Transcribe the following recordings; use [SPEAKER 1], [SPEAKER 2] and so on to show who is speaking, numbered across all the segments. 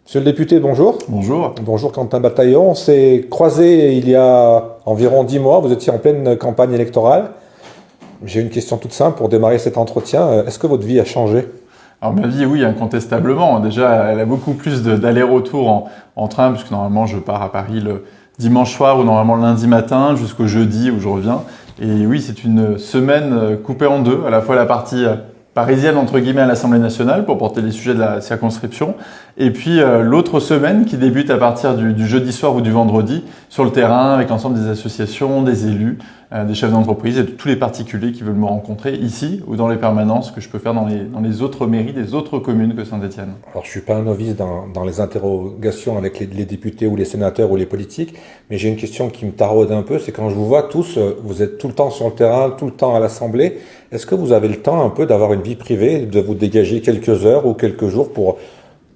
[SPEAKER 1] Monsieur le député, bonjour.
[SPEAKER 2] Bonjour.
[SPEAKER 1] Bonjour Quentin Bataillon. On s'est croisés il y a environ 10 mois. Vous étiez en pleine campagne électorale. J'ai une question toute simple pour démarrer cet entretien. Est-ce que votre vie a changé?
[SPEAKER 2] Alors ma vie, oui, incontestablement. Déjà, elle a beaucoup plus d'aller-retour en train, puisque normalement je pars à Paris le dimanche soir ou normalement le lundi matin jusqu'au jeudi où je reviens. Et oui, c'est une semaine coupée en deux, à la fois la partie parisienne entre guillemets à l'Assemblée nationale pour porter les sujets de la circonscription, et puis l'autre semaine qui débute à partir du jeudi soir ou du vendredi sur le terrain avec l'ensemble des associations, des élus, des chefs d'entreprise et de tous les particuliers qui veulent me rencontrer ici ou dans les permanences que je peux faire dans les autres mairies des autres communes que Saint-Étienne.
[SPEAKER 1] Alors, je suis pas un novice dans les interrogations avec les députés ou les sénateurs ou les politiques, mais j'ai une question qui me taraude un peu, c'est quand je vous vois tous, vous êtes tout le temps sur le terrain, tout le temps à l'Assemblée. Est-ce que vous avez le temps un peu d'avoir une vie privée, de vous dégager quelques heures ou quelques jours pour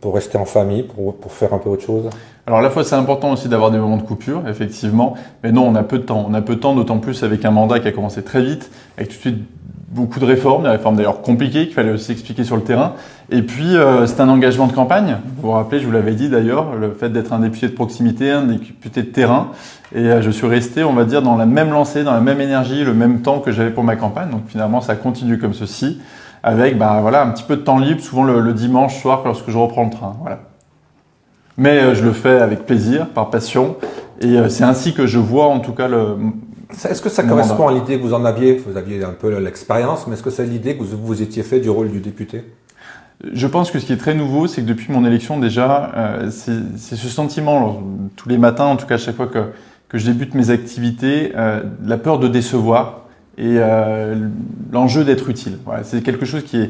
[SPEAKER 1] rester en famille, pour faire un peu autre chose?
[SPEAKER 2] Alors à la fois c'est important aussi d'avoir des moments de coupure, effectivement, mais non, on a peu de temps. On a peu de temps, d'autant plus avec un mandat qui a commencé très vite, avec tout de suite beaucoup de réformes, des réformes d'ailleurs compliquées qu'il fallait aussi expliquer sur le terrain. Et puis c'est un engagement de campagne. Vous vous rappelez, je vous l'avais dit d'ailleurs, le fait d'être un député de proximité, un député de terrain. Et je suis resté, on va dire, dans la même lancée, dans la même énergie, le même temps que j'avais pour ma campagne. Donc finalement ça continue comme ceci, avec voilà, un petit peu de temps libre, souvent le dimanche soir lorsque je reprends le train. Voilà. Mais je le fais avec plaisir, par passion, et c'est ainsi que je vois en tout cas
[SPEAKER 1] Est-ce que ça correspond à l'idée que vous en aviez? Vous aviez un peu l'expérience, mais est-ce que c'est l'idée que vous étiez fait du rôle du député?
[SPEAKER 2] Je pense que ce qui est très nouveau, c'est que depuis mon élection déjà, c'est ce sentiment, tous les matins, en tout cas à chaque fois que je débute mes activités, la peur de décevoir et l'enjeu d'être utile. Voilà, c'est quelque chose qui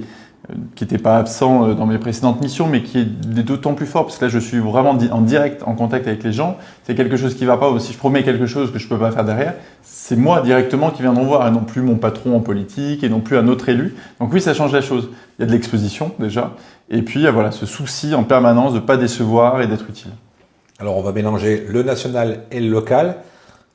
[SPEAKER 2] n'était pas absent dans mes précédentes missions, mais qui est d'autant plus fort, parce que là, je suis vraiment en direct, en contact avec les gens. C'est quelque chose qui ne va pas, ou si je promets quelque chose que je ne peux pas faire derrière, c'est moi directement qui viendront voir, et non plus mon patron en politique, et non plus un autre élu. Donc oui, ça change la chose. Il y a de l'exposition, déjà, et puis voilà, ce souci en permanence de ne pas décevoir et d'être utile.
[SPEAKER 1] Alors, on va mélanger le national et le local.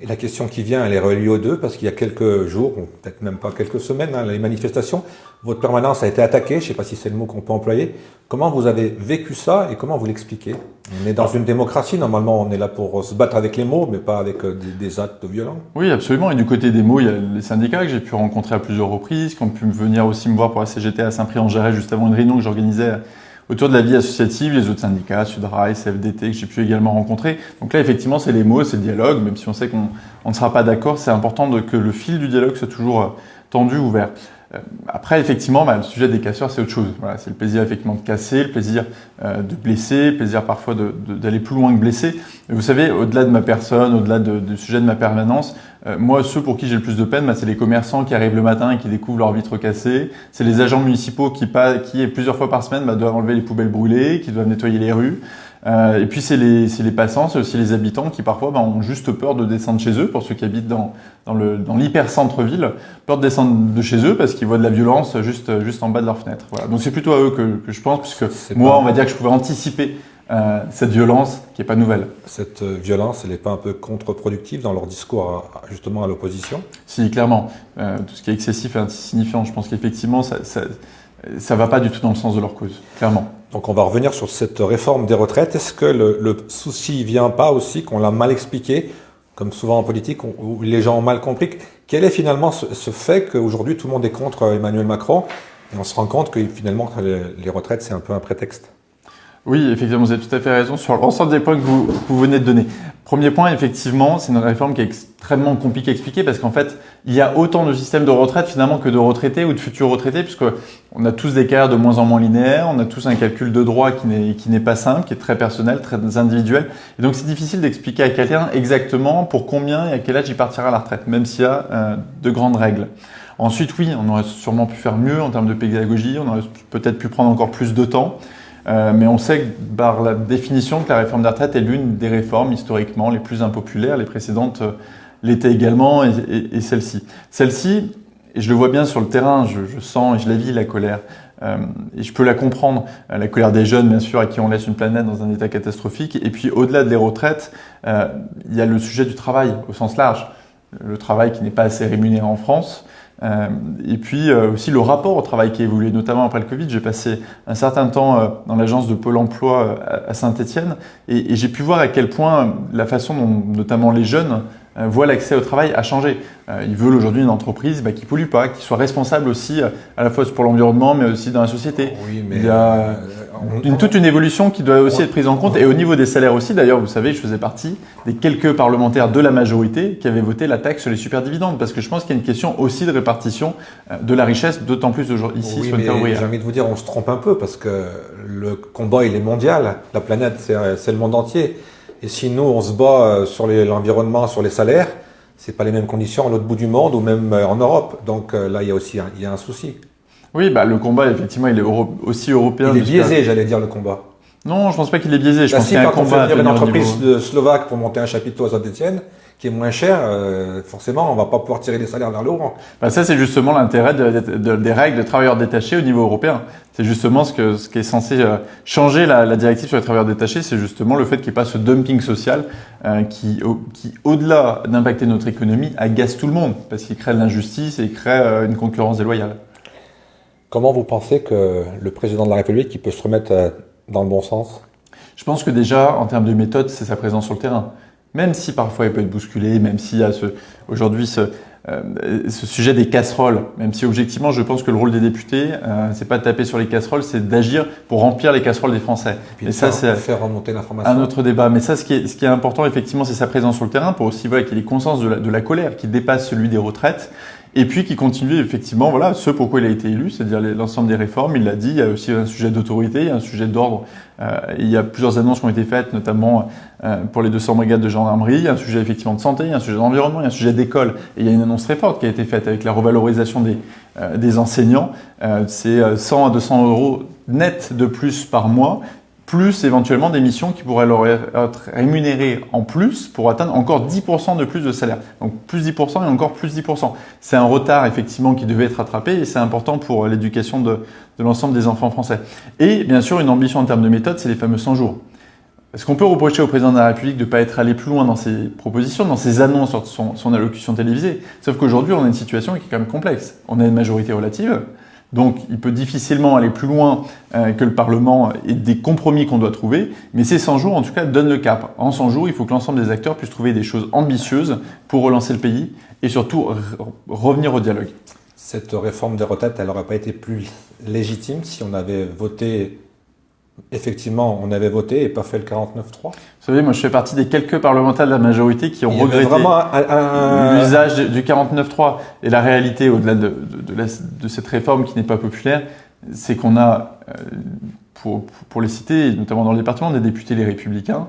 [SPEAKER 1] Et la question qui vient, elle est reliée aux deux, parce qu'il y a quelques jours, ou peut-être même pas quelques semaines, les manifestations, votre permanence a été attaquée, je ne sais pas si c'est le mot qu'on peut employer. Comment vous avez vécu ça et comment vous l'expliquez? On est dans une démocratie, normalement on est là pour se battre avec les mots, mais pas avec des actes violents.
[SPEAKER 2] Oui, absolument. Et du côté des mots, il y a les syndicats que j'ai pu rencontrer à plusieurs reprises, qui ont pu venir aussi me voir pour la CGT à Saint-Prix-en-Jarret, juste avant une réunion que j'organisais autour de la vie associative, les autres syndicats, Sudrail, CFDT, que j'ai pu également rencontrer. Donc là, effectivement, c'est les mots, c'est le dialogue, même si on sait qu'on ne sera pas d'accord, c'est important que le fil du dialogue soit toujours tendu, ouvert. Après, effectivement, le sujet des casseurs, c'est autre chose. Voilà, c'est le plaisir, effectivement, de casser, le plaisir de blesser, le plaisir parfois d'aller plus loin que blesser. Mais vous savez, au-delà de ma personne, au-delà du sujet de ma permanence, moi, ceux pour qui j'ai le plus de peine, c'est les commerçants qui arrivent le matin et qui découvrent leurs vitres cassées. C'est les agents municipaux qui plusieurs fois par semaine, doivent enlever les poubelles brûlées, qui doivent nettoyer les rues. Et puis c'est les passants, c'est aussi les habitants qui parfois ont juste peur de descendre chez eux, pour ceux qui habitent dans l'hyper-centre-ville, peur de descendre de chez eux parce qu'ils voient de la violence juste en bas de leur fenêtre. Voilà. Donc c'est plutôt à eux que je pense, puisque moi, on va dire que je pouvais anticiper cette violence qui n'est pas nouvelle.
[SPEAKER 1] Cette violence, elle n'est pas un peu contre-productive dans leur discours justement à l'opposition?
[SPEAKER 2] Si, clairement. Tout ce qui est excessif et insignifiant, je pense qu'effectivement, ça va pas du tout dans le sens de leur cause, clairement.
[SPEAKER 1] Donc on va revenir sur cette réforme des retraites. Est-ce que le souci vient pas aussi qu'on l'a mal expliqué, comme souvent en politique, où les gens ont mal compris? Quel est finalement ce fait qu'aujourd'hui tout le monde est contre Emmanuel Macron et on se rend compte que finalement les retraites c'est un peu un prétexte?
[SPEAKER 2] Oui, effectivement, vous avez tout à fait raison sur l'ensemble des points que vous venez de donner. Premier point, effectivement, c'est une réforme qui est extrêmement compliquée à expliquer parce qu'en fait, il y a autant de systèmes de retraite finalement que de retraités ou de futurs retraités, puisque on a tous des carrières de moins en moins linéaires, on a tous un calcul de droit qui n'est pas simple, qui est très personnel, très individuel. Et donc, c'est difficile d'expliquer à quelqu'un exactement pour combien et à quel âge il partira à la retraite, même s'il y a de grandes règles. Ensuite, oui, on aurait sûrement pu faire mieux en termes de pédagogie, on aurait peut-être pu prendre encore plus de temps. Mais on sait par la définition que la réforme des retraites est l'une des réformes historiquement les plus impopulaires. Les précédentes l'étaient également et celle-ci. Celle-ci, et je le vois bien sur le terrain, je sens et je la vis la colère. Et je peux la comprendre, la colère des jeunes bien sûr à qui on laisse une planète dans un état catastrophique. Et puis au-delà des retraites, il y a le sujet du travail au sens large. Le travail qui n'est pas assez rémunéré en France. Et puis aussi le rapport au travail qui a évolué, notamment après le Covid. J'ai passé un certain temps dans l'agence de Pôle emploi à Saint-Étienne et j'ai pu voir à quel point la façon dont notamment les jeunes voient l'accès au travail a changé. Ils veulent aujourd'hui une entreprise qui pollue pas, qui soit responsable aussi à la fois pour l'environnement mais aussi dans la société.
[SPEAKER 1] Oui, mais
[SPEAKER 2] il y a toute une évolution qui doit aussi être prise en compte et au niveau des salaires aussi. D'ailleurs, vous savez, je faisais partie des quelques parlementaires de la majorité qui avaient voté la taxe sur les superdividendes parce que je pense qu'il y a une question aussi de répartition de la richesse, d'autant plus aujourd'hui ici sur une terre ouvrière.
[SPEAKER 1] J'ai envie de vous dire, on se trompe un peu parce que le combat il est mondial, la planète c'est le monde entier. Et si nous on se bat sur l'environnement, sur les salaires, c'est pas les mêmes conditions à l'autre bout du monde ou même en Europe. Donc là il y a aussi un souci.
[SPEAKER 2] Oui, le combat effectivement il est aussi européen.
[SPEAKER 1] Il est biaisé, j'allais dire le combat.
[SPEAKER 2] Non, je pense pas qu'il est biaisé. Je pense qu'il y a un
[SPEAKER 1] quand
[SPEAKER 2] combat.
[SPEAKER 1] on fait venir une entreprise slovaque pour monter un chapiteau à Saint-Étienne, qui est moins cher, forcément, on va pas pouvoir tirer les salaires vers le haut.
[SPEAKER 2] Ça, c'est justement l'intérêt des règles de travailleurs détachés au niveau européen. C'est justement ce qui est censé changer la directive sur les travailleurs détachés, c'est justement le fait qu'il n'y ait pas ce dumping social qui au-delà d'impacter notre économie, agace tout le monde, parce qu'il crée de l'injustice et il crée une concurrence déloyale.
[SPEAKER 1] Comment vous pensez que le président de la République il peut se remettre dans le bon sens?
[SPEAKER 2] Je pense que déjà, en termes de méthode, c'est sa présence sur le terrain. Même si parfois il peut être bousculé, même s'il y a aujourd'hui ce sujet des casseroles, même si objectivement je pense que le rôle des députés, c'est pas de taper sur les casseroles, c'est d'agir pour remplir les casseroles des Français.
[SPEAKER 1] Et ça, c'est faire remonter l'information.
[SPEAKER 2] Un autre débat. Mais ça, ce qui est important effectivement, c'est sa présence sur le terrain pour aussi voir qu'il y ait conscience de la colère qui dépasse celui des retraites. Et puis qui continue effectivement, ce pourquoi il a été élu, c'est-à-dire l'ensemble des réformes. Il l'a dit, il y a aussi un sujet d'autorité, il y a un sujet d'ordre. Il y a plusieurs annonces qui ont été faites, notamment pour les 200 brigades de gendarmerie. Il y a un sujet effectivement de santé, il y a un sujet d'environnement, il y a un sujet d'école. Et il y a une annonce très forte qui a été faite avec la revalorisation des enseignants. C'est 100 à 200 euros net de plus par mois, plus éventuellement des missions qui pourraient leur être rémunérées en plus pour atteindre encore 10% de plus de salaire. Donc plus 10% et encore plus 10%. C'est un retard effectivement qui devait être rattrapé et c'est important pour l'éducation de l'ensemble des enfants français. Et bien sûr, une ambition en termes de méthode, c'est les fameux 100 jours. Est-ce qu'on peut reprocher au président de la République de ne pas être allé plus loin dans ses propositions, dans ses annonces, sur son allocution télévisée? Sauf qu'aujourd'hui, on a une situation qui est quand même complexe. On a une majorité relative. Donc, il peut difficilement aller plus loin que le Parlement et des compromis qu'on doit trouver. Mais ces 100 jours, en tout cas, donnent le cap. En 100 jours, il faut que l'ensemble des acteurs puissent trouver des choses ambitieuses pour relancer le pays et surtout revenir au dialogue.
[SPEAKER 1] Cette réforme des retraites, elle n'aurait pas été plus légitime si on avait voté, effectivement, on avait voté et pas fait le 49-3?
[SPEAKER 2] Vous savez, moi je fais partie des quelques parlementaires de la majorité qui ont regretté l'usage du 49-3. Et la réalité, au-delà de cette réforme qui n'est pas populaire, c'est qu'on a, pour les citer, notamment dans le département, des députés les Républicains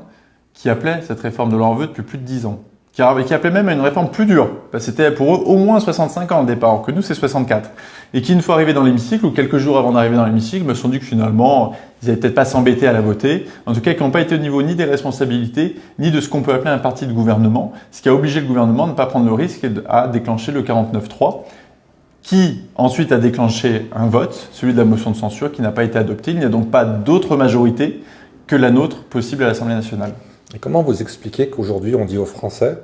[SPEAKER 2] qui appelaient cette réforme de leur vœu depuis plus de 10 ans. Qui appelaient même à une réforme plus dure. C'était pour eux au moins 65 ans au départ, alors que nous c'est 64. Et qui, une fois arrivés dans l'hémicycle, ou quelques jours avant d'arriver dans l'hémicycle, me sont dit que finalement, ils n'allaient peut-être pas s'embêter à la voter. En tout cas, qui n'ont pas été au niveau ni des responsabilités, ni de ce qu'on peut appeler un parti de gouvernement, ce qui a obligé le gouvernement de ne pas prendre le risque à déclencher le 49-3, qui ensuite a déclenché un vote, celui de la motion de censure, qui n'a pas été adopté. Il n'y a donc pas d'autre majorité que la nôtre possible à l'Assemblée nationale.
[SPEAKER 1] Et comment vous expliquez qu'aujourd'hui on dit aux Français,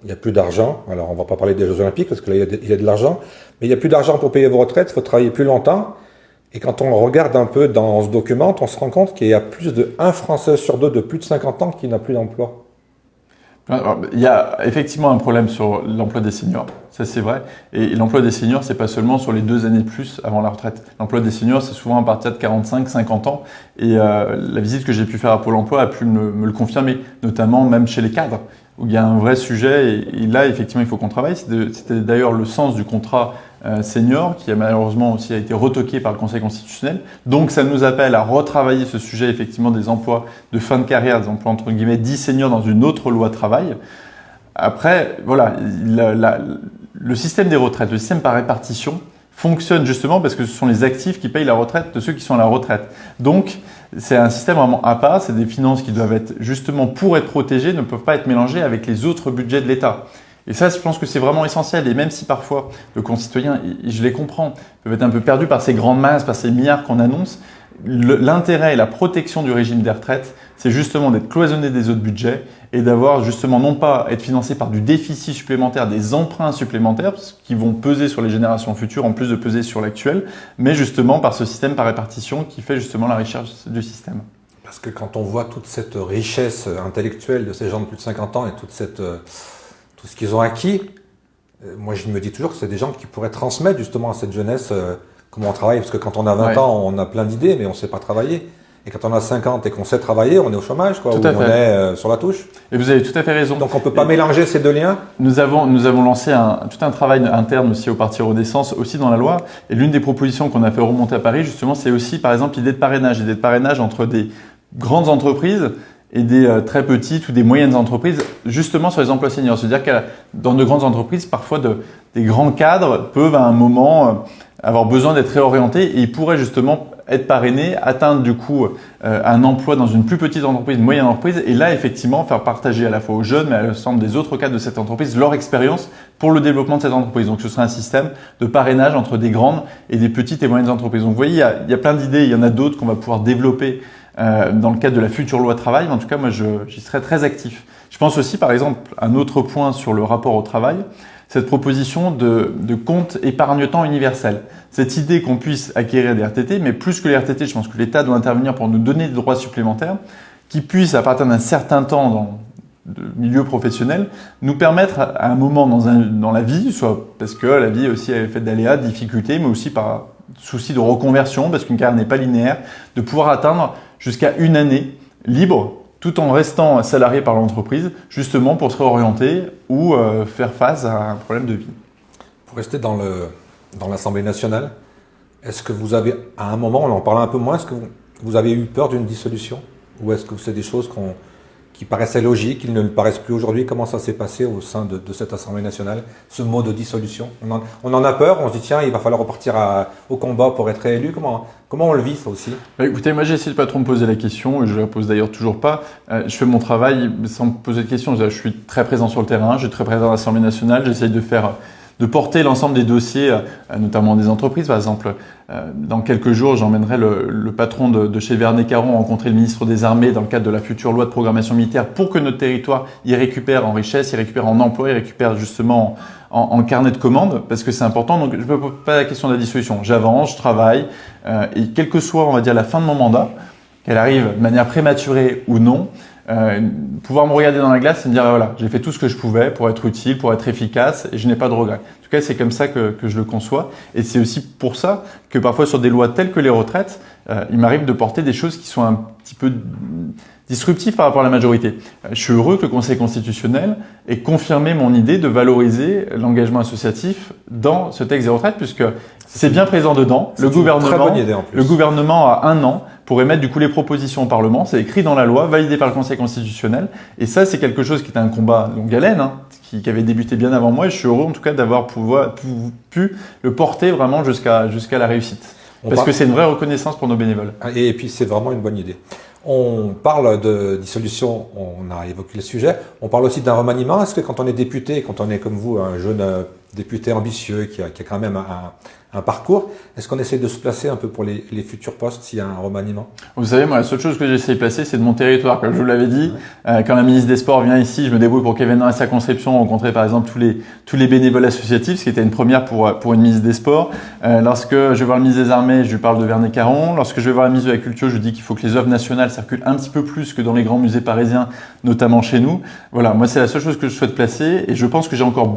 [SPEAKER 1] il n'y a plus d'argent, alors on ne va pas parler des Jeux Olympiques parce que là il y a de l'argent, mais il n'y a plus d'argent pour payer vos retraites, il faut travailler plus longtemps. Et quand on regarde un peu on se documente, on se rend compte qu'il y a plus de 1 Français sur 2 de plus de 50 ans qui n'a plus d'emploi.
[SPEAKER 2] Alors, il y a effectivement un problème sur l'emploi des seniors, ça c'est vrai. Et l'emploi des seniors, c'est pas seulement sur les 2 années de plus avant la retraite. L'emploi des seniors, c'est souvent à partir de 45-50 ans. Et la visite que j'ai pu faire à Pôle emploi a pu me le confirmer, notamment même chez les cadres, où il y a un vrai sujet. Et là, effectivement, il faut qu'on travaille. C'était d'ailleurs le sens du contrat senior, qui a malheureusement aussi été retoqué par le Conseil constitutionnel. Donc, ça nous appelle à retravailler ce sujet, effectivement, des emplois de fin de carrière, des emplois entre guillemets dits seniors dans une autre loi travail. Après, voilà, le système des retraites, le système par répartition, fonctionne justement parce que ce sont les actifs qui payent la retraite de ceux qui sont à la retraite. Donc, c'est un système vraiment à part, c'est des finances qui doivent être justement pour être protégées, ne peuvent pas être mélangées avec les autres budgets de l'État. Et ça, je pense que c'est vraiment essentiel. Et même si parfois, nos concitoyens, je les comprends, peuvent être un peu perdus par ces grandes masses, par ces milliards qu'on annonce, l'intérêt et la protection du régime des retraites, c'est justement d'être cloisonné des autres budgets et d'avoir justement non pas être financé par du déficit supplémentaire, des emprunts supplémentaires qui vont peser sur les générations futures en plus de peser sur l'actuel, mais justement par ce système par répartition qui fait justement la richesse du système.
[SPEAKER 1] Parce que quand on voit toute cette richesse intellectuelle de ces gens de plus de 50 ans et tout ce qu'ils ont acquis, moi je me dis toujours que c'est des gens qui pourraient transmettre justement à cette jeunesse comment on travaille. Parce que quand on a 20 ans, on a plein d'idées, mais on ne sait pas travailler. Et quand on a 50 et qu'on sait travailler, on est au chômage, quoi, ou on est sur la touche.
[SPEAKER 2] Et vous avez tout à fait raison.
[SPEAKER 1] Donc on ne peut pas mélanger ces deux liens.
[SPEAKER 2] Nous avons lancé tout un travail interne aussi au Parti Renaissance, aussi dans la loi. Et l'une des propositions qu'on a fait remonter à Paris, justement, c'est aussi, par exemple, l'idée de parrainage entre des grandes entreprises et des très petites ou des moyennes entreprises, justement sur les emplois seniors. C'est-à-dire que dans de grandes entreprises, parfois des grands cadres peuvent à un moment avoir besoin d'être réorientés et ils pourraient justement être parrainés, atteindre du coup un emploi dans une plus petite entreprise, une moyenne entreprise, et là effectivement faire partager à la fois aux jeunes mais à l'ensemble des autres cadres de cette entreprise leur expérience pour le développement de cette entreprise. Donc ce serait un système de parrainage entre des grandes et des petites et moyennes entreprises. Donc vous voyez, il y a plein d'idées, il y en a d'autres qu'on va pouvoir développer dans le cadre de la future loi travail, mais en tout cas moi j'y serai très actif. Je pense aussi par exemple un autre point sur le rapport au travail, cette proposition de compte épargne-temps universel. Cette idée qu'on puisse acquérir des RTT, mais plus que les RTT, je pense que l'État doit intervenir pour nous donner des droits supplémentaires qui puissent, à partir d'un certain temps dans le milieu professionnel, nous permettre à un moment dans la vie, soit parce que la vie aussi est faite d'aléas, de difficultés, mais aussi par souci de reconversion, parce qu'une carrière n'est pas linéaire, de pouvoir atteindre jusqu'à une année libre, tout en restant salarié par l'entreprise, justement pour se réorienter ou faire face à un problème de vie.
[SPEAKER 1] Pour rester dans l'Assemblée nationale, est-ce que vous avez, à un moment, on en parlait un peu moins, est-ce que vous avez eu peur d'une dissolution? Ou est-ce que c'est des choses qui paraissaient logiques, qui ne le paraissent plus aujourd'hui? Comment ça s'est passé au sein de cette Assemblée nationale, ce mot de dissolution? On en a peur, on se dit tiens, il va falloir repartir au combat pour être réélu. Comment on le vit ça aussi?
[SPEAKER 2] Écoutez, moi j'ai essayé de pas trop me poser la question, et je la pose d'ailleurs toujours pas. Je fais mon travail sans me poser de questions. Je suis très présent sur le terrain, je suis très présent à l'Assemblée nationale, j'essaye de porter l'ensemble des dossiers, notamment des entreprises. Par exemple, dans quelques jours, j'emmènerai le patron de chez Vernet Caron rencontrer le ministre des Armées dans le cadre de la future loi de programmation militaire pour que notre territoire y récupère en richesse, y récupère en emploi, y récupère justement en carnet de commandes, parce que c'est important. Donc, je ne me pose pas la question de la dissolution. J'avance, je travaille, et quelle que soit, on va dire, la fin de mon mandat, qu'elle arrive de manière prématurée ou non, pouvoir me regarder dans la glace et me dire voilà, j'ai fait tout ce que je pouvais pour être utile, pour être efficace et je n'ai pas de regrets. En tout cas, c'est comme ça que je le conçois et c'est aussi pour ça que parfois sur des lois telles que les retraites, il m'arrive de porter des choses qui sont un petit peu disruptives par rapport à la majorité. Je suis heureux que le Conseil constitutionnel ait confirmé mon idée de valoriser l'engagement associatif dans ce texte des retraites puisque c'est bien présent dedans. Le gouvernement a 1 an pour émettre du coup les propositions au Parlement. C'est écrit dans la loi, validé par le Conseil constitutionnel. Et ça, c'est quelque chose qui était un combat longue haleine, qui avait débuté bien avant moi. Et je suis heureux en tout cas d'avoir pu le porter vraiment jusqu'à la réussite. Parce que c'est une vraie reconnaissance pour nos bénévoles.
[SPEAKER 1] Et puis c'est vraiment une bonne idée. On parle de dissolution, on a évoqué le sujet. On parle aussi d'un remaniement. Est-ce que quand on est député, quand on est comme vous, un jeune député ambitieux qui a quand même un parcours, est-ce qu'on essaie de se placer un peu pour les futurs postes s'il y a un remaniement?
[SPEAKER 2] Vous savez, moi, la seule chose que j'essaie de placer, c'est de mon territoire. Comme je vous l'avais dit, quand la ministre des Sports vient ici, je me débrouille pour qu'elle vienne dans la circonscription rencontrer par exemple tous les bénévoles associatifs, ce qui était une première pour une ministre des Sports. Lorsque je vais voir le ministre des Armées, je lui parle de Vernet Caron. Lorsque je vais voir la ministre de la Culture, je lui dis qu'il faut que les œuvres nationales circulent un petit peu plus que dans les grands musées parisiens, notamment chez nous. Voilà, moi, c'est la seule chose que je souhaite placer et je pense que j'ai encore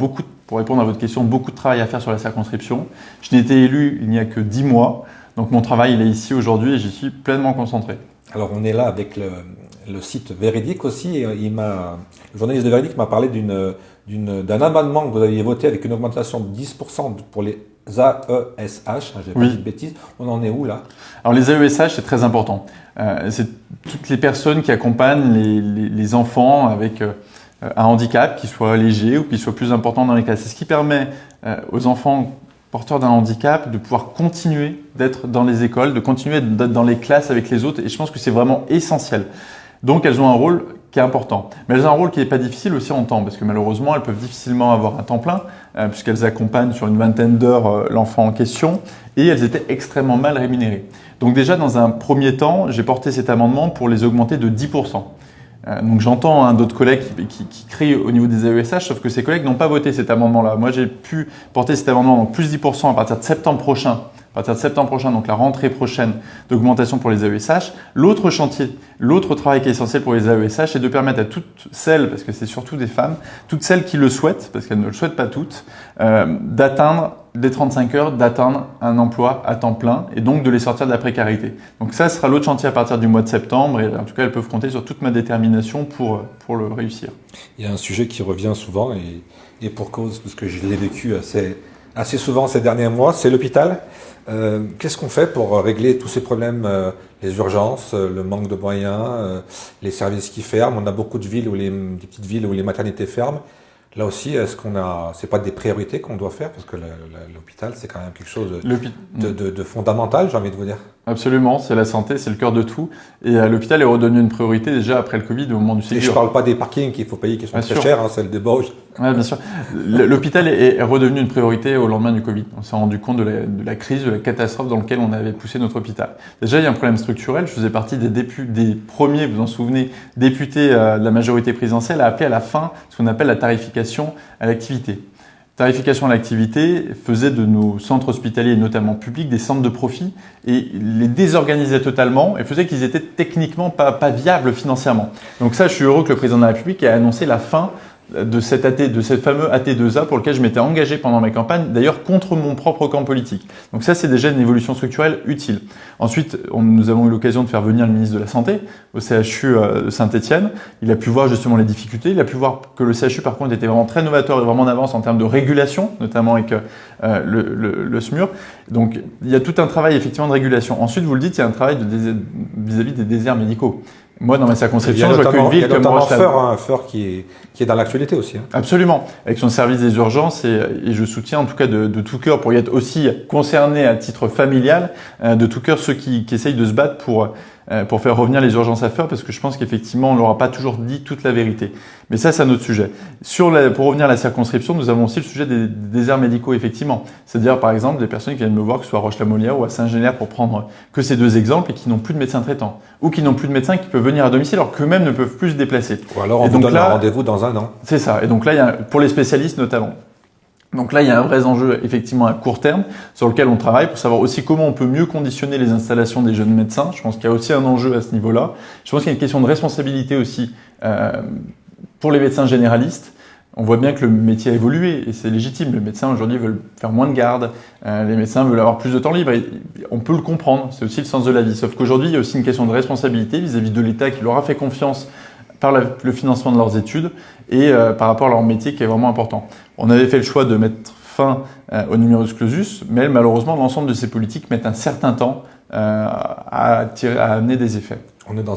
[SPEAKER 2] pour répondre à votre question, beaucoup de travail à faire sur la circonscription. Je n'ai été élu il n'y a que 10 mois, donc mon travail il est ici aujourd'hui et j'y suis pleinement concentré.
[SPEAKER 1] Alors on est là avec le site Véridique aussi, et le journaliste de Véridique m'a parlé d'un amendement que vous aviez voté avec une augmentation de 10% pour les AESH, j'ai pas dit de bêtises. On en est où là?
[SPEAKER 2] Alors les AESH c'est très important. C'est toutes les personnes qui accompagnent les enfants avec un handicap, qui soit léger ou qui soit plus important dans les classes. C'est ce qui permet aux enfants porteurs d'un handicap de pouvoir continuer d'être dans les écoles, de continuer d'être dans les classes avec les autres. Et je pense que c'est vraiment essentiel. Donc elles ont un rôle qui est important. Mais elles ont un rôle qui n'est pas difficile aussi en temps, parce que malheureusement, elles peuvent difficilement avoir un temps plein, puisqu'elles accompagnent sur une vingtaine d'heures l'enfant en question. et elles étaient extrêmement mal rémunérées. Donc déjà, dans un premier temps, j'ai porté cet amendement pour les augmenter de 10%. Donc j'entends d'autres collègues qui crient au niveau des AESH, sauf que ces collègues n'ont pas voté cet amendement-là. Moi, j'ai pu porter cet amendement, donc plus 10% à partir de septembre prochain. À partir de septembre prochain, donc la rentrée prochaine d'augmentation pour les AESH. L'autre chantier, l'autre travail qui est essentiel pour les AESH, c'est de permettre à toutes celles, parce que c'est surtout des femmes, toutes celles qui le souhaitent, parce qu'elles ne le souhaitent pas toutes, d'atteindre des 35 heures, d'atteindre un emploi à temps plein et donc de les sortir de la précarité. Donc ça sera l'autre chantier à partir du mois de septembre et en tout cas elles peuvent compter sur toute ma détermination pour le réussir.
[SPEAKER 1] Il y a un sujet qui revient souvent et pour cause, parce que je l'ai vécu assez souvent ces derniers mois, c'est l'hôpital. Qu'est-ce qu'on fait pour régler tous ces problèmes, les urgences, le manque de moyens, les services qui ferment? On a beaucoup de villes des petites villes où les maternités ferment. Là aussi, c'est pas des priorités qu'on doit faire parce que l'hôpital, c'est quand même quelque chose de fondamental, j'ai envie de vous dire.
[SPEAKER 2] Absolument, c'est la santé, c'est le cœur de tout. Et l'hôpital est redevenu une priorité déjà après le Covid, au moment du Ségur.
[SPEAKER 1] Et je parle pas des parkings qu'il faut payer, qui sont très chers, c'est le débat.
[SPEAKER 2] Ouais, bien sûr. L'hôpital est redevenu une priorité au lendemain du Covid. On s'est rendu compte de la crise, de la catastrophe dans laquelle on avait poussé notre hôpital. Déjà, il y a un problème structurel. Je faisais partie des premiers, vous vous en souvenez, députés de la majorité présidentielle à appeler à la fin ce qu'on appelle la tarification à l'activité. Tarification à l'activité faisait de nos centres hospitaliers, notamment publics, des centres de profit et les désorganisait totalement et faisait qu'ils étaient techniquement pas viables financièrement. Donc ça, je suis heureux que le président de la République ait annoncé la fin de ce fameux AT2A pour lequel je m'étais engagé pendant ma campagne, d'ailleurs contre mon propre camp politique. Donc ça, c'est déjà une évolution structurelle utile. Ensuite, nous avons eu l'occasion de faire venir le ministre de la Santé au CHU de Saint-Étienne. Il a pu voir justement les difficultés. Il a pu voir que le CHU, par contre, était vraiment très novateur et vraiment en avance en termes de régulation, notamment avec le SMUR. Donc, il y a tout un travail effectivement de régulation. Ensuite, vous le dites, il y a un travail vis-à-vis des déserts médicaux. Moi, dans ma circonscription, je vois qu'une ville comme
[SPEAKER 1] Rochefort. Feur qui est dans l'actualité aussi.
[SPEAKER 2] Absolument, avec son service des urgences et je soutiens en tout cas de tout cœur pour y être aussi concerné à titre familial, de tout cœur ceux qui essayent de se battre pour faire revenir les urgences à Feur parce que je pense qu'effectivement on leur a pas toujours dit toute la vérité. Mais ça, c'est un autre sujet. Pour revenir à la circonscription, nous avons aussi le sujet des déserts médicaux, effectivement. C'est-à-dire, par exemple, des personnes qui viennent me voir, que ce soit à Roche-la-Molière ou à Saint-Généry, pour prendre que ces deux exemples, et qui n'ont plus de médecin traitant. Ou qui n'ont plus de médecin qui peuvent venir à domicile, alors qu'eux-mêmes ne peuvent plus se déplacer.
[SPEAKER 1] Ou alors on vous donne un rendez-vous dans un an.
[SPEAKER 2] C'est ça. Et donc là, pour les spécialistes notamment. Donc là, il y a un vrai enjeu, effectivement, à court terme, sur lequel on travaille pour savoir aussi comment on peut mieux conditionner les installations des jeunes médecins. Je pense qu'il y a aussi un enjeu à ce niveau-là. Je pense qu'il y a une question de responsabilité aussi pour les médecins généralistes. On voit bien que le métier a évolué et c'est légitime. Les médecins aujourd'hui veulent faire moins de garde, les médecins veulent avoir plus de temps libre. Et on peut le comprendre, c'est aussi le sens de la vie. Sauf qu'aujourd'hui, il y a aussi une question de responsabilité vis-à-vis de l'État qui leur a fait confiance par le financement de leurs études et par rapport à leur métier qui est vraiment important. On avait fait le choix de mettre fin au numerus clausus, mais malheureusement, l'ensemble de ces politiques mettent un certain temps à amener des effets.
[SPEAKER 1] On est dans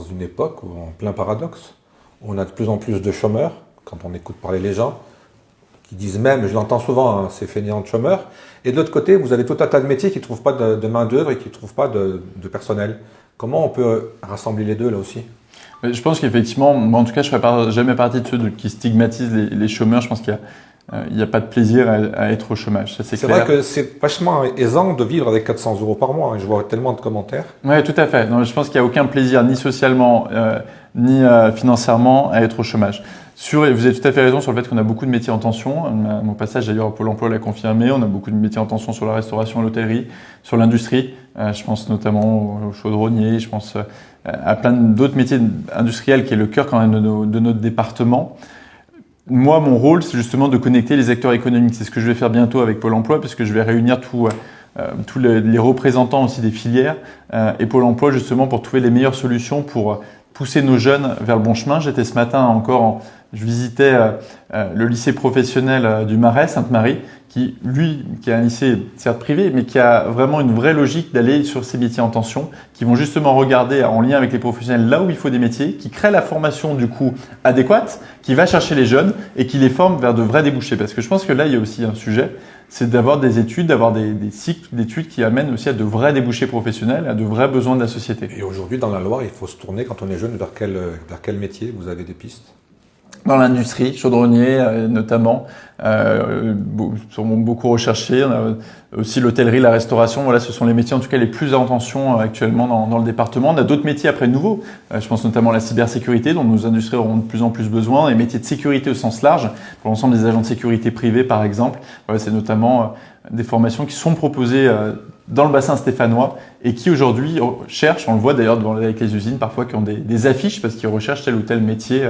[SPEAKER 1] une époque où, en plein paradoxe, où on a de plus en plus de chômeurs, quand on écoute parler les gens, qui disent même, je l'entends souvent, ces fainéants de chômeurs, et de l'autre côté, vous avez tout un tas de métiers qui ne trouvent pas de main-d'œuvre et qui ne trouvent pas de personnel. Comment on peut rassembler les deux là aussi ?
[SPEAKER 2] Je pense qu'effectivement, moi en tout cas, je ne ferai jamais partie de ceux qui stigmatisent les chômeurs. Je pense qu'il n'y a pas de plaisir à être au chômage, ça c'est clair.
[SPEAKER 1] C'est vrai que c'est vachement aisant de vivre avec 400 € par mois. Je vois tellement de commentaires.
[SPEAKER 2] Oui, tout à fait. Non, je pense qu'il n'y a aucun plaisir, ni socialement, ni financièrement, à être au chômage. Vous avez tout à fait raison sur le fait qu'on a beaucoup de métiers en tension. Mon passage d'ailleurs au Pôle emploi l'a confirmé. On a beaucoup de métiers en tension sur la restauration, l'hôtellerie, sur l'industrie. Je pense notamment aux chaudronniers, je pense à plein d'autres métiers industriels qui est le cœur quand même de notre département. Moi, mon rôle, c'est justement de connecter les acteurs économiques. C'est ce que je vais faire bientôt avec Pôle emploi, puisque je vais réunir tous les représentants aussi des filières et Pôle emploi justement pour trouver les meilleures solutions pour pousser nos jeunes vers le bon chemin. J'étais ce matin encore, je visitais le lycée professionnel du Marais, Sainte-Marie, qui a un lycée certes privé, mais qui a vraiment une vraie logique d'aller sur ces métiers en tension, qui vont justement regarder en lien avec les professionnels là où il faut des métiers, qui créent la formation du coup adéquate, qui va chercher les jeunes et qui les forme vers de vrais débouchés. Parce que je pense que là, il y a aussi un sujet, c'est d'avoir des études, d'avoir des cycles d'études qui amènent aussi à de vrais débouchés professionnels, à de vrais besoins de la société.
[SPEAKER 1] Et aujourd'hui, dans la Loire, il faut se tourner quand on est jeune vers quel métier? Vous avez des pistes?
[SPEAKER 2] dans l'industrie, chaudronnier notamment, sont beaucoup recherchés. On a aussi l'hôtellerie, la restauration. Voilà, ce sont les métiers en tout cas les plus en tension actuellement dans le département. On a d'autres métiers après nouveaux. Je pense notamment à la cybersécurité dont nos industries auront de plus en plus besoin. Les métiers de sécurité au sens large, pour l'ensemble des agents de sécurité privés par exemple. Voilà, c'est notamment des formations qui sont proposées dans le bassin stéphanois et qui aujourd'hui cherchent, on le voit d'ailleurs avec les usines parfois, qui ont des affiches parce qu'ils recherchent tel ou tel métier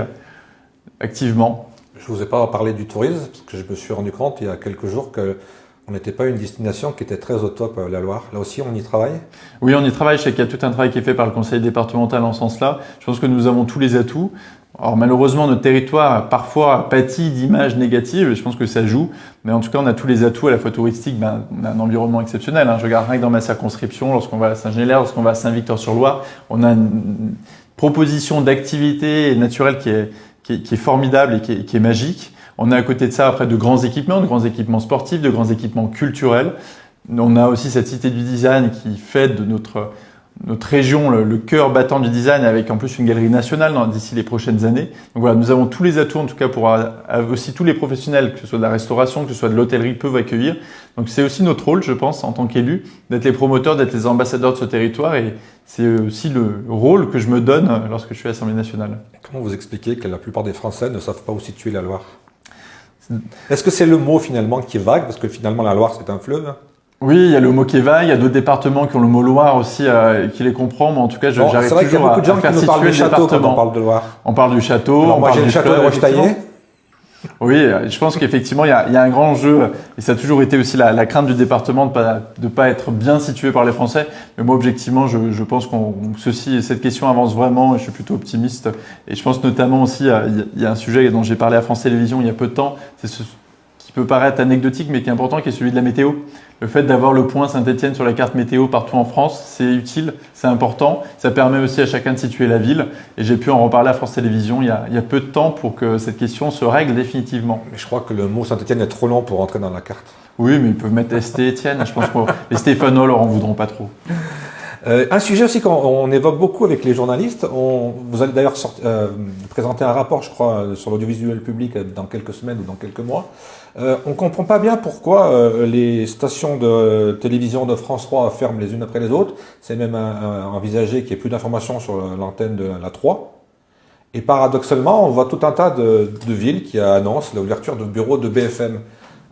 [SPEAKER 2] activement.
[SPEAKER 1] Je ne vous ai pas parlé du tourisme, parce que je me suis rendu compte il y a quelques jours qu'on n'était pas une destination qui était très au top, la Loire. Là aussi, on y travaille?
[SPEAKER 2] Oui, on y travaille. Je sais qu'il y a tout un travail qui est fait par le conseil départemental en ce sens-là. Je pense que nous avons tous les atouts. Alors malheureusement, notre territoire parfois pâtit d'images négatives, et je pense que ça joue. Mais en tout cas, on a tous les atouts à la fois touristiques. On a un environnement exceptionnel. Je regarde rien que dans ma circonscription, lorsqu'on va à Saint-Genélaire, lorsqu'on va à Saint-Victor-sur-Loire, on a une proposition d'activité naturelle qui est formidable et qui est magique. On a à côté de ça après de grands équipements sportifs, de grands équipements culturels. On a aussi cette cité du design qui fait de notre région le cœur battant du design, avec en plus une galerie nationale d'ici les prochaines années. Donc voilà, nous avons tous les atouts en tout cas pour aussi tous les professionnels, que ce soit de la restauration, que ce soit de l'hôtellerie, peuvent accueillir. Donc c'est aussi notre rôle, je pense, en tant qu'élu, d'être les promoteurs, d'être les ambassadeurs de ce territoire, et c'est aussi le rôle que je me donne lorsque je suis à l'Assemblée nationale.
[SPEAKER 1] Comment vous expliquez que la plupart des Français ne savent pas où situer la Loire? Est-ce que c'est le mot finalement qui est vague, parce que finalement la Loire c'est un fleuve?
[SPEAKER 2] Oui, il y a le mot qui est vague, il y a d'autres départements qui ont le mot Loire aussi, qui les comprend, mais en tout cas, j'arrive toujours à faire situer le département. C'est vrai qu'il y a beaucoup de gens qui nous parlent du château quand on parle de Loire.
[SPEAKER 1] On parle du château,
[SPEAKER 2] alors,
[SPEAKER 1] on parle du château de Rochetaillé.
[SPEAKER 2] Oui, je pense qu'effectivement, il y a un grand jeu, et ça a toujours été aussi la crainte du département de pas être bien situé par les Français. Mais moi, objectivement, je pense cette question avance vraiment, et je suis plutôt optimiste. Et je pense notamment aussi, il y a un sujet dont j'ai parlé à France Télévisions il y a peu de temps, c'est ce qui peut paraître anecdotique, mais qui est important, qui est celui de la météo. Le fait d'avoir le point Saint-Étienne sur la carte météo partout en France, c'est utile, c'est important. Ça permet aussi à chacun de situer la ville. Et j'ai pu en reparler à France Télévisions il y a peu de temps pour que cette question se règle définitivement.
[SPEAKER 1] Mais je crois que le mot Saint-Étienne est trop long pour entrer dans la carte.
[SPEAKER 2] Oui, mais ils peuvent mettre ST Étienne. Je pense que les Stéphanois leur en voudront pas trop.
[SPEAKER 1] Un sujet aussi qu'on évoque beaucoup avec les journalistes, vous allez d'ailleurs présenter un rapport, je crois, sur l'audiovisuel public dans quelques semaines ou dans quelques mois. On ne comprend pas bien pourquoi les stations de télévision de France 3 ferment les unes après les autres. C'est même envisagé qu'il n'y ait plus d'informations sur l'antenne de la 3. Et paradoxalement, on voit tout un tas de villes qui annoncent l'ouverture de bureaux de BFM.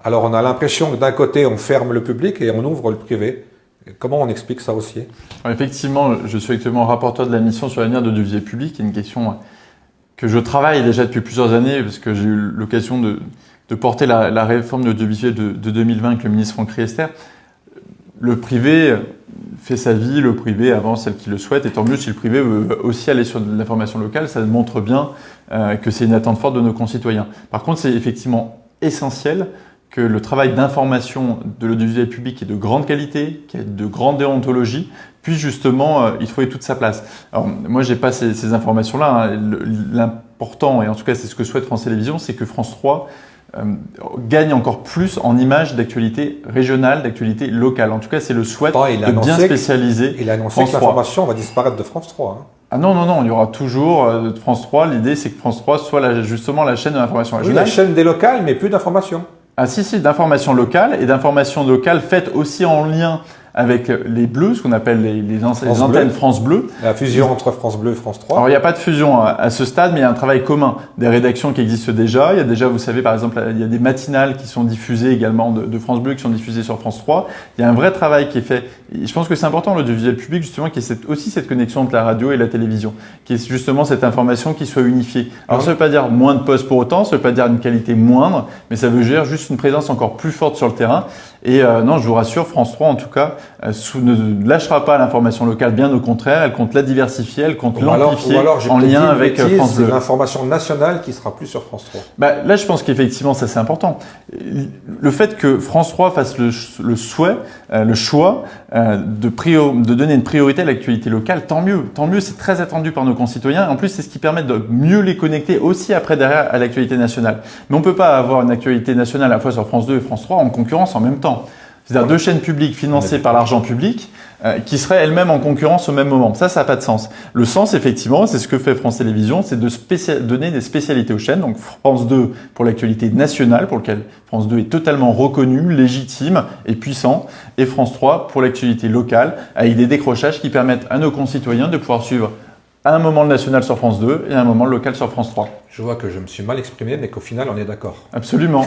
[SPEAKER 1] Alors on a l'impression que d'un côté, on ferme le public et on ouvre le privé. Comment on explique ça aussi?
[SPEAKER 2] Alors effectivement, je suis actuellement rapporteur de la mission sur l'avenir de l'audiovisuel public, qui est une question que je travaille déjà depuis plusieurs années, parce que j'ai eu l'occasion de porter la réforme de l'audiovisuel de 2020 avec le ministre Franck Riester. Le privé fait sa vie, le privé avance celle qui le souhaite, et tant mieux si le privé veut aussi aller sur de l'information locale, ça montre bien que c'est une attente forte de nos concitoyens. Par contre, c'est effectivement essentiel que le travail d'information de l'audiovisuel public qui est de grande qualité, qui est de grande déontologie, puisse justement y trouver toute sa place. Alors moi, j'ai pas ces informations-là. L'important, et en tout cas c'est ce que souhaite France Télévisions, c'est que France 3 gagne encore plus en images d'actualité régionale, d'actualité locale. En tout cas, c'est le souhait de bien spécialiser.
[SPEAKER 1] Il a annoncé que l'information va disparaître de France 3.
[SPEAKER 2] Ah non, il y aura toujours de France 3. L'idée, c'est que France 3 soit justement la chaîne de l'information régionale.
[SPEAKER 1] Oui, la chaîne des locales, mais plus d'informations.
[SPEAKER 2] Ah si, d'informations locales, et d'informations locales faites aussi en lien avec les bleus, ce qu'on appelle les antennes France Bleu.
[SPEAKER 1] La fusion entre France Bleu et France 3.
[SPEAKER 2] Alors il n'y a pas de fusion à ce stade, mais il y a un travail commun, des rédactions qui existent déjà. Il y a déjà, vous savez, par exemple, il y a des matinales qui sont diffusées également de France Bleu, qui sont diffusées sur France 3. Il y a un vrai travail qui est fait. Et je pense que c'est important, l'audiovisuel public, justement, qui est aussi cette connexion entre la radio et la télévision, qui est justement cette information qui soit unifiée. Alors ça ne veut pas dire moins de postes pour autant, ça ne veut pas dire une qualité moindre, mais ça veut dire juste une présence encore plus forte sur le terrain. Et non, je vous rassure, France 3, en tout cas, ne lâchera pas l'information locale, bien au contraire, elle compte la diversifier, elle compte l'amplifier en lien avec France Bleu.
[SPEAKER 1] C'est l'information nationale qui sera plus sur France 3.
[SPEAKER 2] Là, je pense qu'effectivement, ça c'est important. Le fait que France 3 fasse le choix de donner une priorité à l'actualité locale, tant mieux, c'est très attendu par nos concitoyens. En plus, c'est ce qui permet de mieux les connecter aussi après derrière à l'actualité nationale. Mais on peut pas avoir une actualité nationale à la fois sur France 2 et France 3 en concurrence en même temps. C'est-à-dire deux chaînes publiques financées par l'argent public qui seraient elles-mêmes en concurrence au même moment. Ça n'a pas de sens. Le sens, effectivement, c'est ce que fait France Télévisions, c'est de donner des spécialités aux chaînes. Donc France 2 pour l'actualité nationale, pour lequel France 2 est totalement reconnu, légitime et puissant, et France 3 pour l'actualité locale, avec des décrochages qui permettent à nos concitoyens de pouvoir suivre à un moment le national sur France 2 et à un moment le local sur France 3.
[SPEAKER 1] Je vois que je me suis mal exprimé, mais qu'au final, on est d'accord.
[SPEAKER 2] Absolument.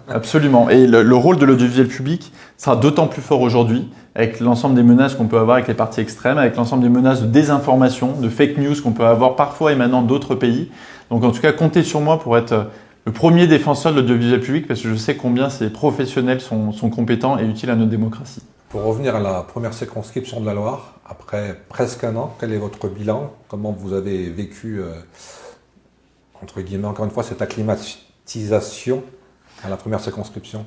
[SPEAKER 2] Absolument. Et le rôle de l'audiovisuel public sera d'autant plus fort aujourd'hui avec l'ensemble des menaces qu'on peut avoir avec les partis extrêmes, avec l'ensemble des menaces de désinformation, de fake news qu'on peut avoir parfois émanant d'autres pays. Donc en tout cas, comptez sur moi pour être le premier défenseur de l'audiovisuel public parce que je sais combien ces professionnels sont compétents et utiles à notre démocratie.
[SPEAKER 1] Pour revenir à la première circonscription de la Loire, après presque un an, quel est votre bilan? Comment vous avez vécu, entre guillemets, encore une fois, cette acclimatisation à la première circonscription?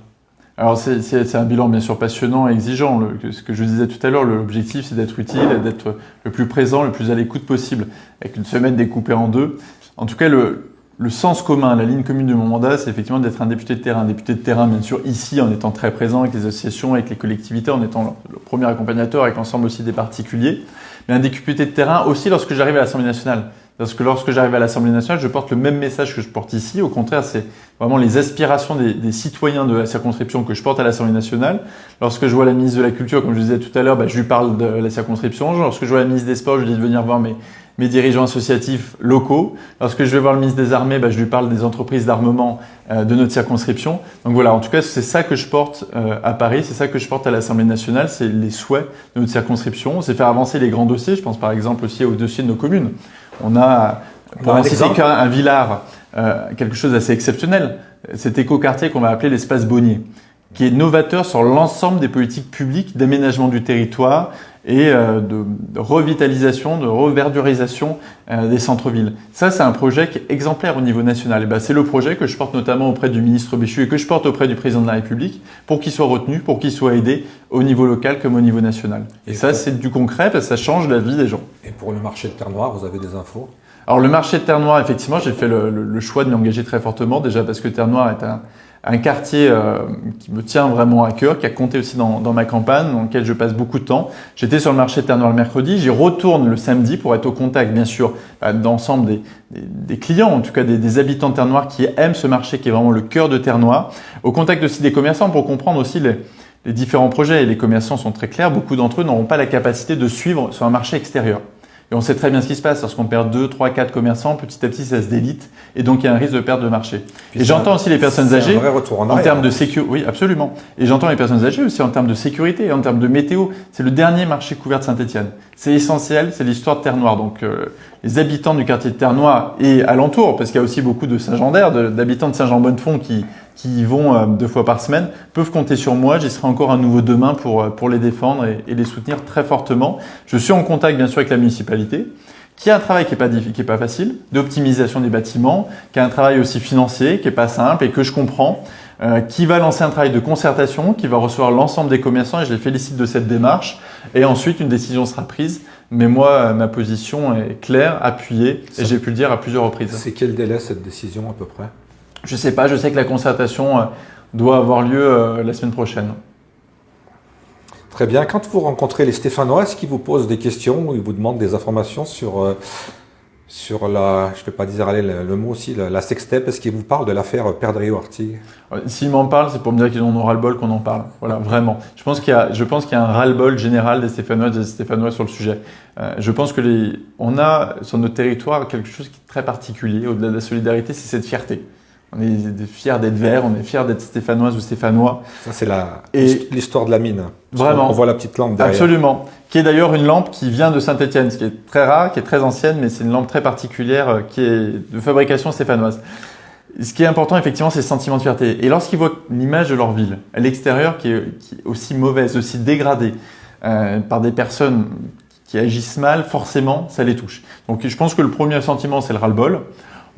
[SPEAKER 2] Alors c'est un bilan bien sûr passionnant et exigeant. Ce que je disais tout à l'heure, l'objectif c'est d'être utile, d'être le plus présent, le plus à l'écoute possible, avec une semaine découpée en deux. En tout cas, le sens commun, la ligne commune de mon mandat, c'est effectivement d'être un député de terrain. Un député de terrain, bien sûr, ici, en étant très présent avec les associations, avec les collectivités, en étant le premier accompagnateur avec l'ensemble aussi des particuliers. Mais un député de terrain aussi lorsque j'arrive à l'Assemblée nationale. Parce que lorsque j'arrive à l'Assemblée nationale, je porte le même message que je porte ici. Au contraire, c'est vraiment les aspirations des citoyens de la circonscription que je porte à l'Assemblée nationale. Lorsque je vois la ministre de la Culture, comme je disais tout à l'heure, je lui parle de la circonscription. Lorsque je vois la ministre des Sports, je lui dis de venir voir mes dirigeants associatifs locaux. Lorsque je vais voir le ministre des Armées, je lui parle des entreprises d'armement de notre circonscription. Donc voilà, en tout cas, c'est ça que je porte à Paris, c'est ça que je porte à l'Assemblée nationale, c'est les souhaits de notre circonscription. C'est faire avancer les grands dossiers. Je pense par exemple aussi aux dossiers de nos communes. On a, pour en citer qu'un Villars, quelque chose d'assez exceptionnel. Cet écoquartier qu'on va appeler l'espace Bonnier, qui est novateur sur l'ensemble des politiques publiques d'aménagement du territoire et de revitalisation, de reverdurisation des centres-villes. Ça, c'est un projet qui est exemplaire au niveau national. Et c'est le projet que je porte notamment auprès du ministre Béchu et que je porte auprès du président de la République pour qu'il soit retenu, pour qu'il soit aidé au niveau local comme au niveau national. Et ça, c'est du concret parce que ça change la vie des gens.
[SPEAKER 1] Et pour le marché de Terre-Noire, vous avez des infos?
[SPEAKER 2] Alors le marché de Terre-Noire, effectivement, j'ai fait le choix de m'y engager très fortement, déjà parce que Terre-Noire est un quartier qui me tient vraiment à cœur, qui a compté aussi dans ma campagne, dans lequel je passe beaucoup de temps. J'étais sur le marché de Terre-Noire le mercredi, j'y retourne le samedi pour être au contact, bien sûr, d'ensemble des clients, en tout cas des habitants de Terre-Noire qui aiment ce marché qui est vraiment le cœur de Terre-Noire, au contact aussi des commerçants pour comprendre aussi les différents projets. Et les commerçants sont très clairs, beaucoup d'entre eux n'auront pas la capacité de suivre sur un marché extérieur. Et on sait très bien ce qui se passe. Lorsqu'on perd 2, 3, 4 commerçants, petit à petit, ça se délite. Et donc, il y a un risque de perte de marché. Et j'entends aussi les personnes âgées en termes de sécurité. Oui, absolument. Et j'entends les personnes âgées aussi en termes de sécurité, en termes de météo. C'est le dernier marché couvert de Saint-Étienne. C'est essentiel, c'est l'histoire de Terre-Noire. Donc, les habitants du quartier de Terre-Noire et alentour, parce qu'il y a aussi beaucoup de Saint-Jean-d'Air, d'habitants de Saint-Jean-Bonnefond qui y vont 2 fois par semaine, peuvent compter sur moi. J'y serai encore à nouveau demain pour les défendre et les soutenir très fortement. Je suis en contact, bien sûr, avec la municipalité, qui a un travail qui est pas facile, d'optimisation des bâtiments, qui a un travail aussi financier, qui est pas simple et que je comprends, qui va lancer un travail de concertation, qui va recevoir l'ensemble des commerçants et je les félicite de cette démarche. Et ensuite, une décision sera prise. Mais moi, ma position est claire, appuyée et j'ai pu le dire à plusieurs reprises.
[SPEAKER 1] C'est quel délai cette décision à peu près?
[SPEAKER 2] Je sais pas, je sais que la concertation doit avoir lieu la semaine prochaine.
[SPEAKER 1] Très bien. Quand vous rencontrez les Stéphanois, est-ce qu'ils vous posent des questions ou ils vous demandent des informations sur la, je ne vais pas dire allez, le mot aussi, la sextape? Est-ce qu'ils vous parlent de l'affaire Perdriau-Artigue?
[SPEAKER 2] S'ils m'en parlent, c'est pour me dire qu'ils en ont ras-le-bol qu'on en parle. Voilà, vraiment. Je pense qu'il y a un ras-le-bol général des Stéphanois et des Stéphanois sur le sujet. Je pense que on a sur notre territoire quelque chose qui est très particulier. Au-delà de la solidarité, c'est cette fierté. On est fiers d'être verts, on est fiers d'être stéphanoises ou stéphanois.
[SPEAKER 1] Ça, c'est l'histoire de la mine.
[SPEAKER 2] Vraiment.
[SPEAKER 1] On voit la petite lampe derrière.
[SPEAKER 2] Absolument. Qui est d'ailleurs une lampe qui vient de Saint-Étienne, ce qui est très rare, qui est très ancienne, mais c'est une lampe très particulière qui est de fabrication stéphanoise. Ce qui est important, effectivement, c'est le sentiment de fierté. Et lorsqu'ils voient l'image de leur ville à l'extérieur qui est aussi mauvaise, aussi dégradée par des personnes qui agissent mal, forcément, ça les touche. Donc je pense que le premier sentiment, c'est le ras-le-bol.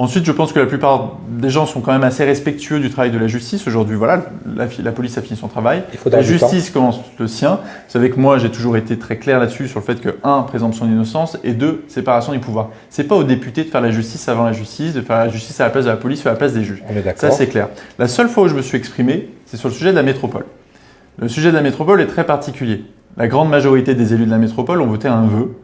[SPEAKER 2] Ensuite, je pense que la plupart des gens sont quand même assez respectueux du travail de la justice. Aujourd'hui, voilà, la police a fini son travail. La justice commence le sien. Vous savez que moi, j'ai toujours été très clair là-dessus sur le fait que 1, présomption d'innocence et 2, séparation des pouvoirs. C'est pas aux députés de faire la justice avant la justice, de faire la justice à la place de la police ou à la place des juges.
[SPEAKER 1] On est d'accord.
[SPEAKER 2] Ça, c'est clair. La seule fois où je me suis exprimé, c'est sur le sujet de la métropole. Le sujet de la métropole est très particulier. La grande majorité des élus de la métropole ont voté un vœu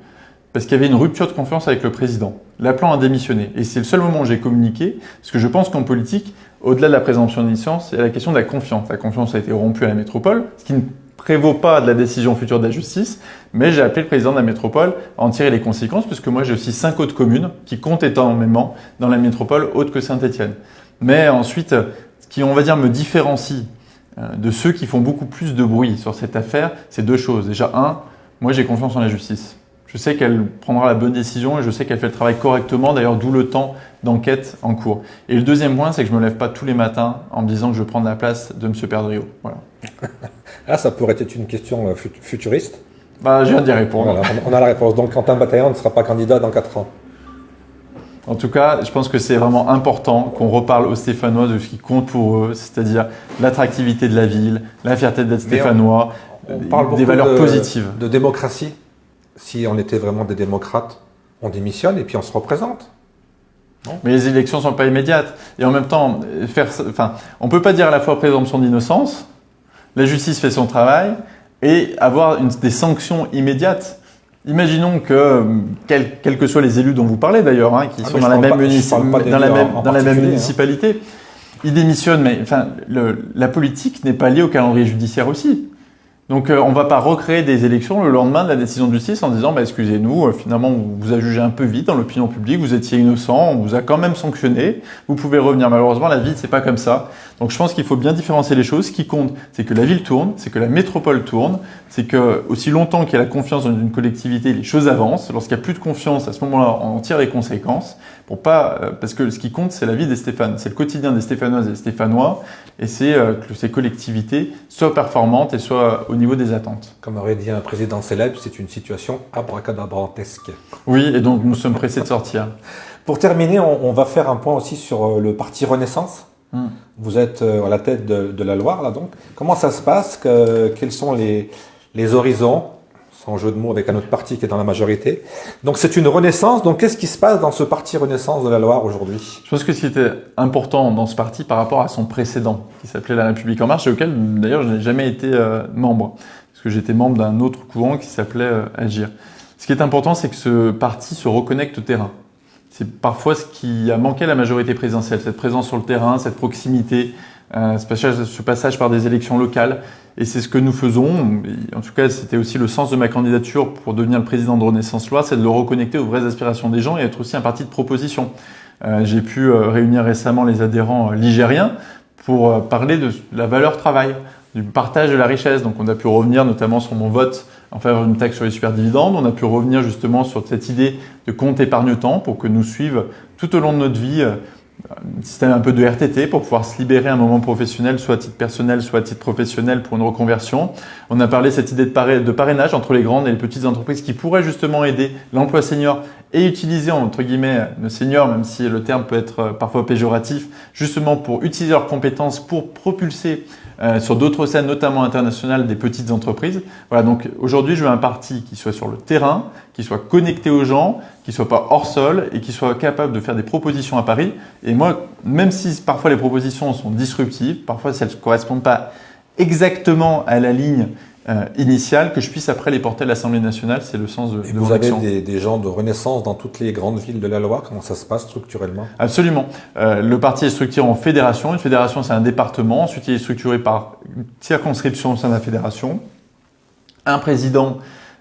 [SPEAKER 2] parce qu'il y avait une rupture de confiance avec le président, l'appelant à démissionner. Et c'est le seul moment où j'ai communiqué, parce que je pense qu'en politique, au-delà de la présomption d'innocence, il y a la question de la confiance. La confiance a été rompue à la métropole, ce qui ne prévaut pas de la décision future de la justice, mais j'ai appelé le président de la métropole à en tirer les conséquences, puisque moi j'ai aussi 5 autres communes qui comptent énormément dans la métropole autre que Saint-Étienne. Mais ensuite, ce qui, on va dire, me différencie de ceux qui font beaucoup plus de bruit sur cette affaire, c'est 2 choses. Déjà, moi j'ai confiance en la justice. Je sais qu'elle prendra la bonne décision et je sais qu'elle fait le travail correctement, d'ailleurs d'où le temps d'enquête en cours. Et le deuxième point, c'est que je ne me lève pas tous les matins en me disant que je vais prendre la place de M. Perdriau. Voilà.
[SPEAKER 1] Ah, ça pourrait être une question futuriste.
[SPEAKER 2] Je viens d'y répondre.
[SPEAKER 1] Voilà, on a la réponse. Donc Quentin Bataillon ne sera pas candidat dans 4 ans.
[SPEAKER 2] En tout cas, je pense que c'est vraiment important qu'on reparle aux Stéphanois de ce qui compte pour eux, c'est-à-dire l'attractivité de la ville, la fierté d'être Stéphanois,
[SPEAKER 1] on parle
[SPEAKER 2] des valeurs positives.
[SPEAKER 1] De démocratie. Si on était vraiment des démocrates, on démissionne et puis on se représente. Non.
[SPEAKER 2] Mais les élections ne sont pas immédiates. Et en même temps, on ne peut pas dire à la fois présomption d'innocence, la justice fait son travail, et avoir des sanctions immédiates. Imaginons que, quels que soient les élus dont vous parlez d'ailleurs, qui sont dans la même municipalité, ils démissionnent, mais la politique n'est pas liée au calendrier judiciaire aussi. Donc on ne va pas recréer des élections le lendemain de la décision de justice en disant excusez-nous, finalement on vous a jugé un peu vite dans l'opinion publique, vous étiez innocent, on vous a quand même sanctionné, vous pouvez revenir. Malheureusement la vie c'est pas comme ça. Donc je pense qu'il faut bien différencier les choses. Ce qui compte c'est que la ville tourne, c'est que la métropole tourne, c'est que aussi longtemps qu'il y a la confiance dans une collectivité, les choses avancent. Lorsqu'il n'y a plus de confiance, à ce moment-là on en tire les conséquences. Parce que ce qui compte c'est la vie des Stéphanes, c'est le quotidien des Stéphanoises et des Stéphanois, et c'est que ces collectivités soient performantes et soient au niveau des attentes.
[SPEAKER 1] Comme aurait dit un président célèbre, c'est une situation abracadabrantesque.
[SPEAKER 2] Oui, et donc nous sommes pressés de sortir.
[SPEAKER 1] Pour terminer, on va faire un point aussi sur le parti Renaissance. Vous êtes à la tête de la Loire, là donc. Comment ça se passe? Quels sont les horizons? Sans jeu de mots avec un autre parti qui est dans la majorité. Donc c'est une renaissance. Donc qu'est-ce qui se passe dans ce parti Renaissance de la Loire aujourd'hui?
[SPEAKER 2] Je pense que ce qui était important dans ce parti par rapport à son précédent, qui s'appelait La République En Marche, et auquel d'ailleurs je n'ai jamais été membre, parce que j'étais membre d'un autre courant qui s'appelait Agir. Ce qui est important, c'est que ce parti se reconnecte au terrain. C'est parfois ce qui a manqué à la majorité présidentielle, cette présence sur le terrain, cette proximité, ce passage par des élections locales. Et c'est ce que nous faisons. En tout cas, c'était aussi le sens de ma candidature pour devenir le président de Renaissance Loire, c'est de le reconnecter aux vraies aspirations des gens et être aussi un parti de proposition. J'ai pu réunir récemment les adhérents ligériens pour parler de la valeur travail, du partage de la richesse. Donc on a pu revenir notamment sur mon vote en faveur d'une taxe sur les superdividendes. On a pu revenir justement sur cette idée de compte épargne-temps pour que nous suivent tout au long de notre vie un système un peu de RTT pour pouvoir se libérer un moment professionnel, soit à titre personnel, soit à titre professionnel pour une reconversion. On a parlé de cette idée de parrainage entre les grandes et les petites entreprises qui pourraient justement aider l'emploi senior et utiliser entre guillemets le senior, même si le terme peut être parfois péjoratif, justement pour utiliser leurs compétences pour propulser sur d'autres scènes, notamment internationales, des petites entreprises. Voilà, donc aujourd'hui, je veux un parti qui soit sur le terrain, qui soit connecté aux gens, qui soit pas hors sol et qui soit capable de faire des propositions à Paris. Et moi, même si parfois les propositions sont disruptives, parfois si elles ne correspondent pas exactement à la ligne initiale, que je puisse après les porter à l'Assemblée nationale, c'est le sens de
[SPEAKER 1] vous avez des gens de Renaissance dans toutes les grandes villes de la Loire. Comment ça se passe structurellement?
[SPEAKER 2] Absolument. Le parti est structuré en fédération. Une fédération, c'est un département. Ensuite, il est structuré par circonscription au sein de la fédération. Un président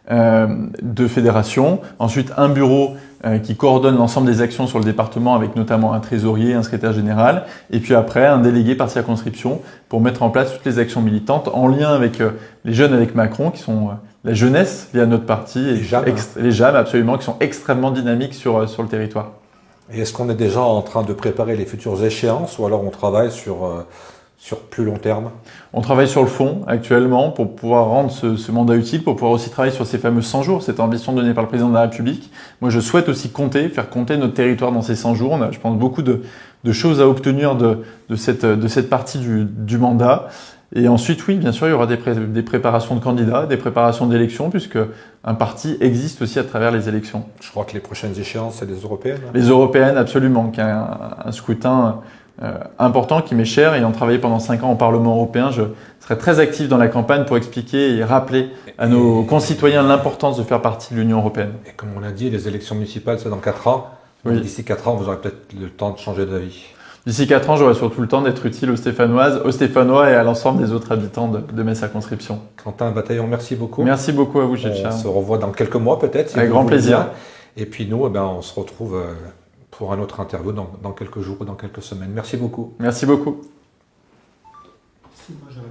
[SPEAKER 2] de fédération. Ensuite, un bureau qui coordonne l'ensemble des actions sur le département avec notamment un trésorier, un secrétaire général. Et puis après, un délégué par circonscription pour mettre en place toutes les actions militantes en lien avec les jeunes avec Macron qui sont la jeunesse liée à notre parti. Et les JAM, absolument, qui sont extrêmement dynamiques sur le territoire.
[SPEAKER 1] Et est-ce qu'on est déjà en train de préparer les futures échéances ou alors on travaille sur plus long terme?
[SPEAKER 2] On travaille sur le fond actuellement pour pouvoir rendre ce mandat utile, pour pouvoir aussi travailler sur ces fameux 100 jours, cette ambition donnée par le président de la République. Moi, je souhaite aussi faire compter notre territoire dans ces 100 jours. On a, je pense, beaucoup de choses à obtenir de cette partie du mandat. Et ensuite, oui, bien sûr, il y aura des préparations de candidats, des préparations d'élections, puisque un parti existe aussi à travers les élections.
[SPEAKER 1] Je crois que les prochaines échéances, c'est les européennes.
[SPEAKER 2] Les européennes, absolument, qui a un scrutin important, qui m'est cher. Ayant travaillé pendant 5 ans au Parlement européen, je serai très actif dans la campagne pour expliquer et rappeler à nos concitoyens l'importance de faire partie de l'Union européenne.
[SPEAKER 1] Et comme on l'a dit, les élections municipales, c'est dans 4 ans.
[SPEAKER 2] Oui.
[SPEAKER 1] D'ici 4 ans, vous aurez peut-être le temps de changer d'avis.
[SPEAKER 2] D'ici 4 ans, j'aurai surtout le temps d'être utile aux Stéphanoises, aux Stéphanois et à l'ensemble des autres habitants de ma circonscription.
[SPEAKER 1] Quentin Bataillon, merci beaucoup.
[SPEAKER 2] Merci beaucoup à vous,
[SPEAKER 1] On
[SPEAKER 2] Gilles.
[SPEAKER 1] se revoit dans quelques mois peut-être. Si
[SPEAKER 2] Avec
[SPEAKER 1] vous
[SPEAKER 2] grand
[SPEAKER 1] voulez
[SPEAKER 2] plaisir.
[SPEAKER 1] bien. Et puis nous, on se retrouve pour un autre interview dans quelques jours ou dans quelques semaines. Merci beaucoup.
[SPEAKER 2] Merci beaucoup.
[SPEAKER 3] Si, moi j'avais